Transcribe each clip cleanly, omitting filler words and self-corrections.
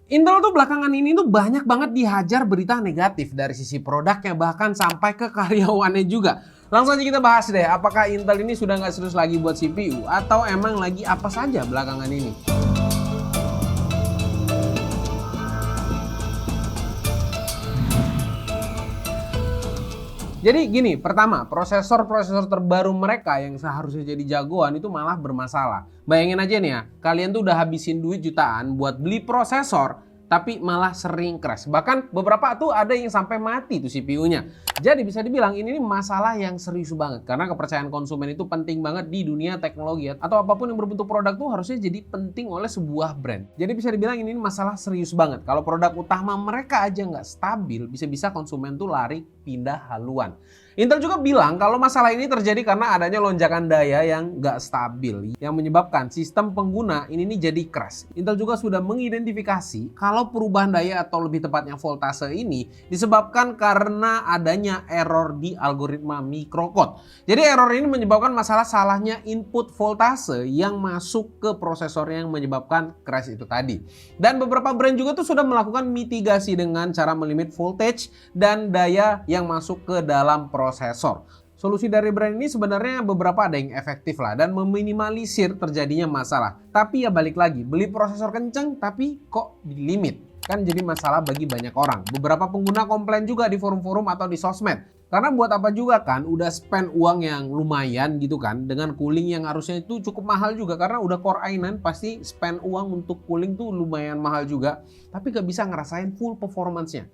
Intel tuh belakangan ini tuh banyak banget dihajar berita negatif dari sisi produknya bahkan sampai ke karyawannya juga. Langsung aja kita bahas deh, apakah Intel ini sudah nggak serius lagi buat CPU atau emang lagi apa saja belakangan ini? Jadi gini, pertama, prosesor-prosesor terbaru mereka yang seharusnya jadi jagoan itu malah bermasalah. Bayangin aja nih ya, kalian tuh udah habisin duit jutaan buat beli prosesor, tapi malah sering crash. Bahkan beberapa tuh ada yang sampai mati tuh CPU-nya. Jadi bisa dibilang ini nih masalah yang serius banget. Karena kepercayaan konsumen itu penting banget di dunia teknologi atau apapun yang berbentuk produk tuh harusnya jadi penting oleh sebuah brand. Jadi bisa dibilang ini masalah serius banget. Kalau produk utama mereka aja nggak stabil, bisa-bisa konsumen tuh lari pindah haluan. Intel juga bilang kalau masalah ini terjadi karena adanya lonjakan daya yang nggak stabil yang menyebabkan sistem pengguna ini nih jadi crash. Intel juga sudah mengidentifikasi kalau perubahan daya atau lebih tepatnya voltase ini disebabkan karena adanya error di algoritma microcode. Jadi error ini menyebabkan masalah salahnya input voltase yang masuk ke prosesor yang menyebabkan crash itu tadi. Dan beberapa brand juga tuh sudah melakukan mitigasi dengan cara melimit voltage dan daya yang masuk ke dalam prosesor. Solusi dari brand ini sebenarnya beberapa ada yang efektif lah dan meminimalisir terjadinya masalah. Tapi ya balik lagi, beli prosesor kenceng tapi kok di limit. Kan jadi masalah bagi banyak orang. Beberapa pengguna komplain juga di forum-forum atau di sosmed. Karena buat apa juga kan udah spend uang yang lumayan gitu kan dengan cooling yang harusnya itu cukup mahal juga karena udah Core i9 pasti spend uang untuk cooling tuh lumayan mahal juga. Tapi gak bisa ngerasain full performance-nya.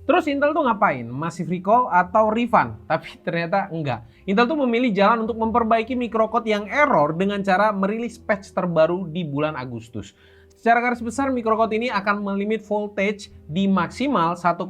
Terus Intel tuh ngapain? Masih recall atau refund? Tapi ternyata enggak. Intel tuh memilih jalan untuk memperbaiki microcode yang error dengan cara merilis patch terbaru di bulan Agustus. Secara garis besar, microcode ini akan melimit voltage di maksimal 1,55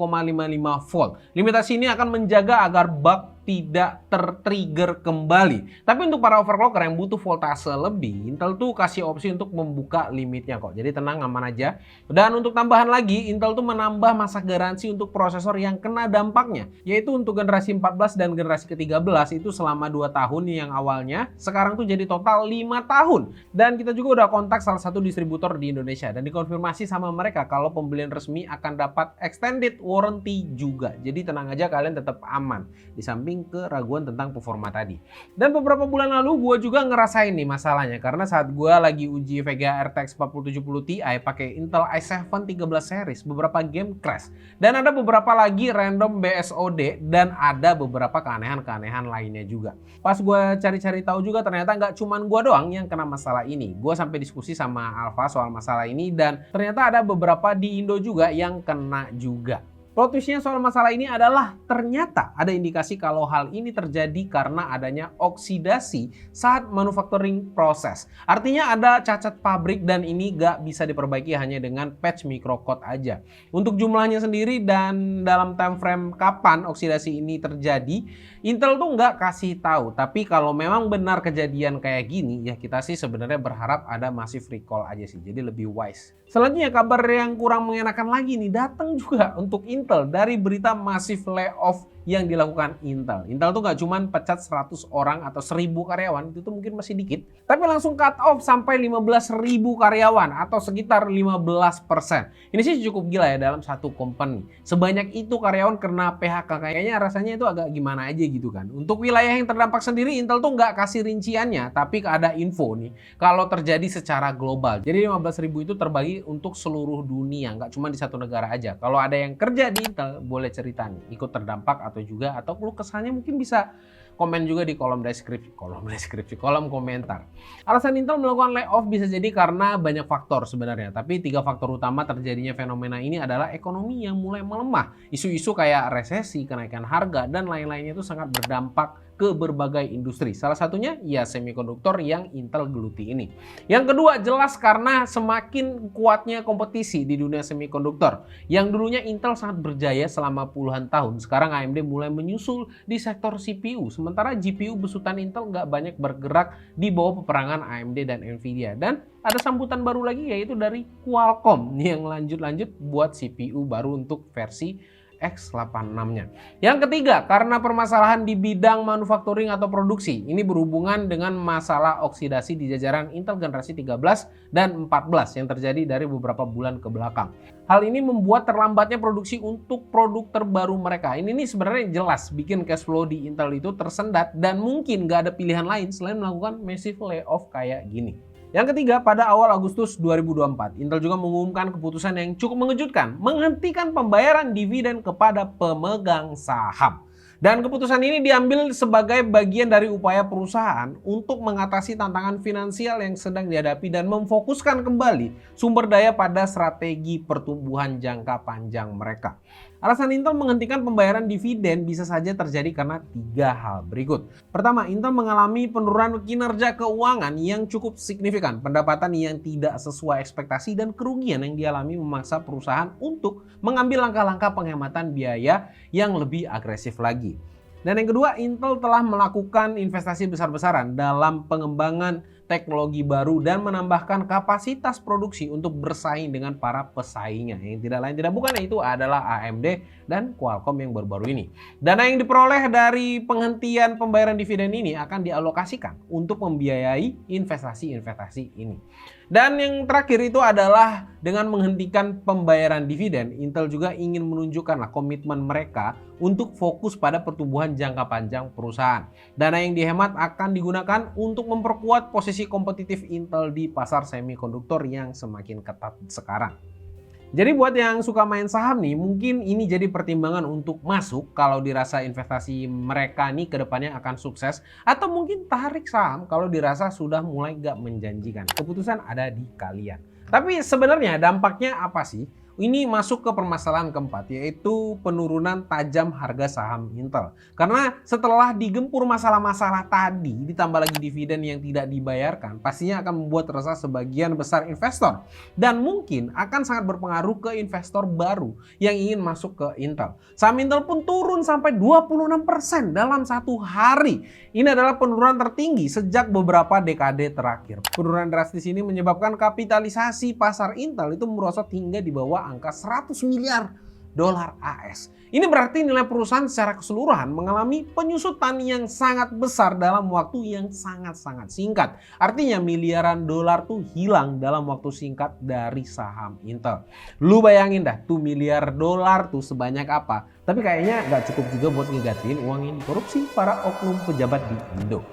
volt. Limitasi ini akan menjaga agar bug tidak tertrigger kembali. Tapi untuk para overclocker yang butuh voltase lebih, Intel tuh kasih opsi untuk membuka limitnya kok. Jadi tenang, aman aja. Dan untuk tambahan lagi, Intel tuh menambah masa garansi untuk prosesor yang kena dampaknya. Yaitu untuk generasi 14 dan generasi ke-13 itu selama 2 tahun yang awalnya. Sekarang tuh jadi total 5 tahun. Dan kita juga udah kontak salah satu distributor di Indonesia. Dan dikonfirmasi sama mereka kalau pembelian resmi akan dapat extended warranty juga. Jadi tenang aja, kalian tetap aman. Di samping keraguan tentang performa tadi. Dan beberapa bulan lalu gue juga ngerasain nih masalahnya karena saat gue lagi uji VGA RTX 4070 Ti pakai Intel i7 13 series, beberapa game crash. Dan ada beberapa lagi random BSOD dan ada beberapa keanehan-keanehan lainnya juga. Pas gue cari-cari tahu juga ternyata nggak cuman gue doang yang kena masalah ini. Gue sampai diskusi sama Alfa soal masalah ini dan ternyata ada beberapa di Indo juga yang kena juga. Plot twistnya soal masalah ini adalah ternyata ada indikasi kalau hal ini terjadi karena adanya oksidasi saat manufacturing proses. Artinya ada cacat pabrik dan ini gak bisa diperbaiki hanya dengan patch microcode aja. Untuk jumlahnya sendiri dan dalam time frame kapan oksidasi ini terjadi, Intel tuh nggak kasih tahu. Tapi kalau memang benar kejadian kayak gini, ya kita sih sebenarnya berharap ada massive recall aja sih. Jadi lebih wise. Selanjutnya kabar yang kurang mengenakan lagi nih datang juga untuk Intel dari berita massive layoff yang dilakukan Intel. Intel tuh nggak cuman pecat 100 orang atau 1000 karyawan, itu tuh mungkin masih dikit, tapi langsung cut off sampai 15.000 karyawan atau sekitar 15%. Ini sih cukup gila ya dalam satu company. Sebanyak itu karyawan kena PHK, kayaknya rasanya itu agak gimana aja gitu kan. Untuk wilayah yang terdampak sendiri Intel tuh nggak kasih rinciannya, tapi ada info nih kalau terjadi secara global. Jadi 15.000 itu terbagi untuk seluruh dunia, nggak cuma di satu negara aja. Kalau ada yang kerja di Intel boleh cerita nih, ikut terdampak atau keluh kesahnya mungkin bisa komen juga di kolom komentar. Alasan Intel melakukan layoff bisa jadi karena banyak faktor sebenarnya, tapi 3 faktor utama terjadinya fenomena ini adalah ekonomi yang mulai melemah, isu-isu kayak resesi, kenaikan harga, dan lain-lainnya itu sangat berdampak ke berbagai industri. Salah satunya ya semikonduktor yang Intel geluti ini. Yang kedua jelas karena semakin kuatnya kompetisi di dunia semikonduktor. Yang dulunya Intel sangat berjaya selama puluhan tahun, sekarang AMD mulai menyusul di sektor CPU. Sementara GPU besutan Intel nggak banyak bergerak di bawah peperangan AMD dan Nvidia. Dan ada sambutan baru lagi yaitu dari Qualcomm yang lanjut-lanjut buat CPU baru untuk versi X86-nya. Yang ketiga, karena permasalahan di bidang manufacturing atau produksi. Ini berhubungan dengan masalah oksidasi di jajaran Intel generasi 13 dan 14 yang terjadi dari beberapa bulan ke belakang. Hal ini membuat terlambatnya produksi untuk produk terbaru mereka. Ini nih sebenarnya jelas bikin cash flow di Intel itu tersendat dan mungkin nggak ada pilihan lain selain melakukan massive layoff kayak gini. Yang ketiga, pada awal Agustus 2024, Intel juga mengumumkan keputusan yang cukup mengejutkan, menghentikan pembayaran dividen kepada pemegang saham. Dan keputusan ini diambil sebagai bagian dari upaya perusahaan untuk mengatasi tantangan finansial yang sedang dihadapi dan memfokuskan kembali sumber daya pada strategi pertumbuhan jangka panjang mereka. Alasan Intel menghentikan pembayaran dividen bisa saja terjadi karena 3 hal berikut. Pertama, Intel mengalami penurunan kinerja keuangan yang cukup signifikan, pendapatan yang tidak sesuai ekspektasi dan kerugian yang dialami memaksa perusahaan untuk mengambil langkah-langkah penghematan biaya yang lebih agresif lagi. Dan yang kedua, Intel telah melakukan investasi besar-besaran dalam pengembangan teknologi baru dan menambahkan kapasitas produksi untuk bersaing dengan para pesaingnya. Yang tidak lain tidak bukan itu adalah AMD dan Qualcomm yang baru-baru ini. Dana yang diperoleh dari penghentian pembayaran dividen ini akan dialokasikan untuk membiayai investasi-investasi ini. Dan yang terakhir itu adalah dengan menghentikan pembayaran dividen, Intel juga ingin menunjukkan komitmen mereka untuk fokus pada pertumbuhan jangka panjang perusahaan. Dana yang dihemat akan digunakan untuk memperkuat posisi kompetitif Intel di pasar semikonduktor yang semakin ketat sekarang. Jadi buat yang suka main saham nih, mungkin ini jadi pertimbangan untuk masuk kalau dirasa investasi mereka nih ke depannya akan sukses, atau mungkin tarik saham kalau dirasa sudah mulai gak menjanjikan. Keputusan ada di kalian. Tapi sebenarnya dampaknya apa sih? Ini masuk ke permasalahan keempat, yaitu penurunan tajam harga saham Intel. Karena setelah digempur masalah-masalah tadi, ditambah lagi dividen yang tidak dibayarkan, pastinya akan membuat resah sebagian besar investor. Dan mungkin akan sangat berpengaruh ke investor baru yang ingin masuk ke Intel. Saham Intel pun turun sampai 26% dalam 1 hari. Ini adalah penurunan tertinggi sejak beberapa dekade terakhir. Penurunan drastis ini menyebabkan kapitalisasi pasar Intel itu merosot hingga di bawah angka 100 miliar dolar AS. Ini berarti nilai perusahaan secara keseluruhan mengalami penyusutan yang sangat besar dalam waktu yang sangat-sangat singkat. Artinya miliaran dolar tuh hilang dalam waktu singkat dari saham Intel. Lu bayangin dah tuh miliar dolar tuh sebanyak apa. Tapi kayaknya nggak cukup juga buat ngegantiin uang ini korupsi para oknum pejabat di Indo.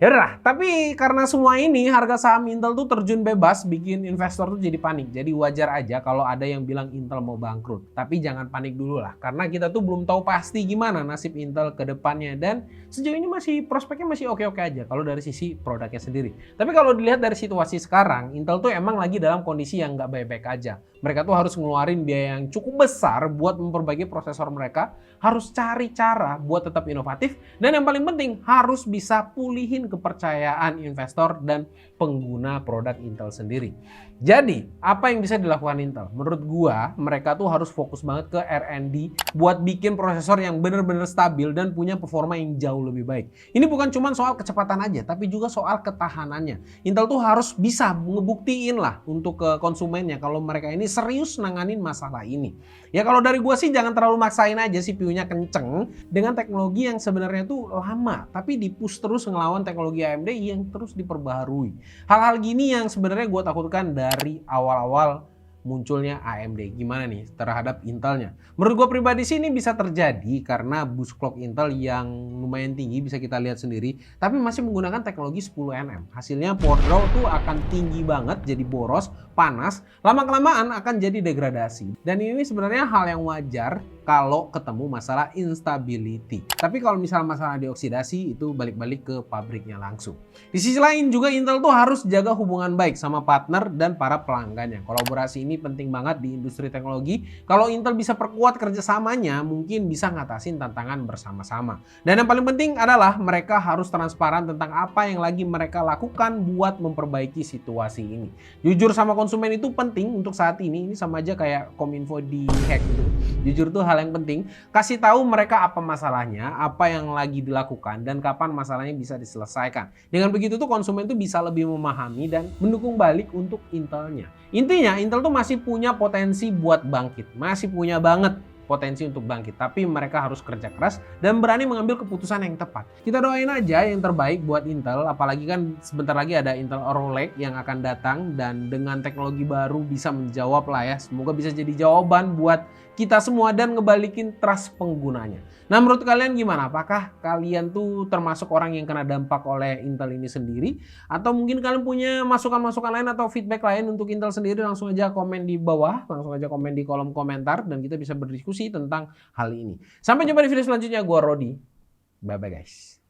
Ya udah, tapi karena semua ini harga saham Intel tuh terjun bebas bikin investor tuh jadi panik. Jadi wajar aja kalau ada yang bilang Intel mau bangkrut. Tapi jangan panik dulu lah, karena kita tuh belum tahu pasti gimana nasib Intel ke depannya, dan sejauh ini prospeknya masih oke-oke aja kalau dari sisi produknya sendiri. Tapi kalau dilihat dari situasi sekarang, Intel tuh emang lagi dalam kondisi yang nggak baik-baik aja. Mereka tuh harus ngeluarin biaya yang cukup besar buat memperbaiki prosesor mereka, harus cari cara buat tetap inovatif, dan yang paling penting harus bisa pulihin kepercayaan investor dan pengguna produk Intel sendiri. Jadi, apa yang bisa dilakukan Intel? Menurut gua, mereka tuh harus fokus banget ke R&D buat bikin prosesor yang bener-bener stabil dan punya performa yang jauh lebih baik. Ini bukan cuma soal kecepatan aja, tapi juga soal ketahanannya. Intel tuh harus bisa ngebuktiin lah untuk ke konsumennya kalau mereka ini serius nanganin masalah ini. Ya kalau dari gua sih jangan terlalu maksain aja CPU-nya kenceng dengan teknologi yang sebenarnya tuh lama, tapi di-push terus ngelawan teknologi AMD yang terus diperbaharui. Hal-hal gini yang sebenarnya gua takutkan dari awal-awal munculnya AMD. Gimana nih terhadap Intelnya? Menurut gue pribadi sih ini bisa terjadi karena boost clock Intel yang lumayan tinggi, bisa kita lihat sendiri, tapi masih menggunakan teknologi 10nm. Hasilnya power draw tuh akan tinggi banget, jadi boros, panas, lama-kelamaan akan jadi degradasi. Dan ini sebenarnya hal yang wajar kalau ketemu masalah instability. Tapi kalau misalnya masalah dioksidasi, itu balik-balik ke pabriknya langsung. Di sisi lain juga Intel tuh harus jaga hubungan baik sama partner dan para pelanggannya. Kolaborasi ini penting banget di industri teknologi. Kalau Intel bisa perkuat kerjasamanya, mungkin bisa ngatasin tantangan bersama-sama. Dan yang paling penting adalah mereka harus transparan tentang apa yang lagi mereka lakukan buat memperbaiki situasi ini. Jujur sama konsumen itu penting untuk saat ini. Ini sama aja kayak Kominfo di hack gitu. Jujur tuh hal yang penting. Kasih tahu mereka apa masalahnya, apa yang lagi dilakukan, dan kapan masalahnya bisa diselesaikan. Dengan begitu tuh konsumen tuh bisa lebih memahami dan mendukung balik untuk Intelnya. Intinya Intel tuh masih punya potensi buat bangkit. Masih punya banget berpotensi untuk bangkit. Tapi mereka harus kerja keras dan berani mengambil keputusan yang tepat. Kita doain aja yang terbaik buat Intel, apalagi kan sebentar lagi ada Intel Arrow Lake yang akan datang dan dengan teknologi baru bisa menjawab lah ya. Semoga bisa jadi jawaban buat kita semua dan ngebalikin trust penggunanya. Nah, menurut kalian gimana? Apakah kalian tuh termasuk orang yang kena dampak oleh Intel ini sendiri? Atau mungkin kalian punya masukan-masukan lain atau feedback lain untuk Intel sendiri? Langsung aja komen di bawah, langsung aja komen di kolom komentar dan kita bisa berdiskusi tentang hal ini. Sampai jumpa di video selanjutnya, gua Rodi. Bye-bye guys.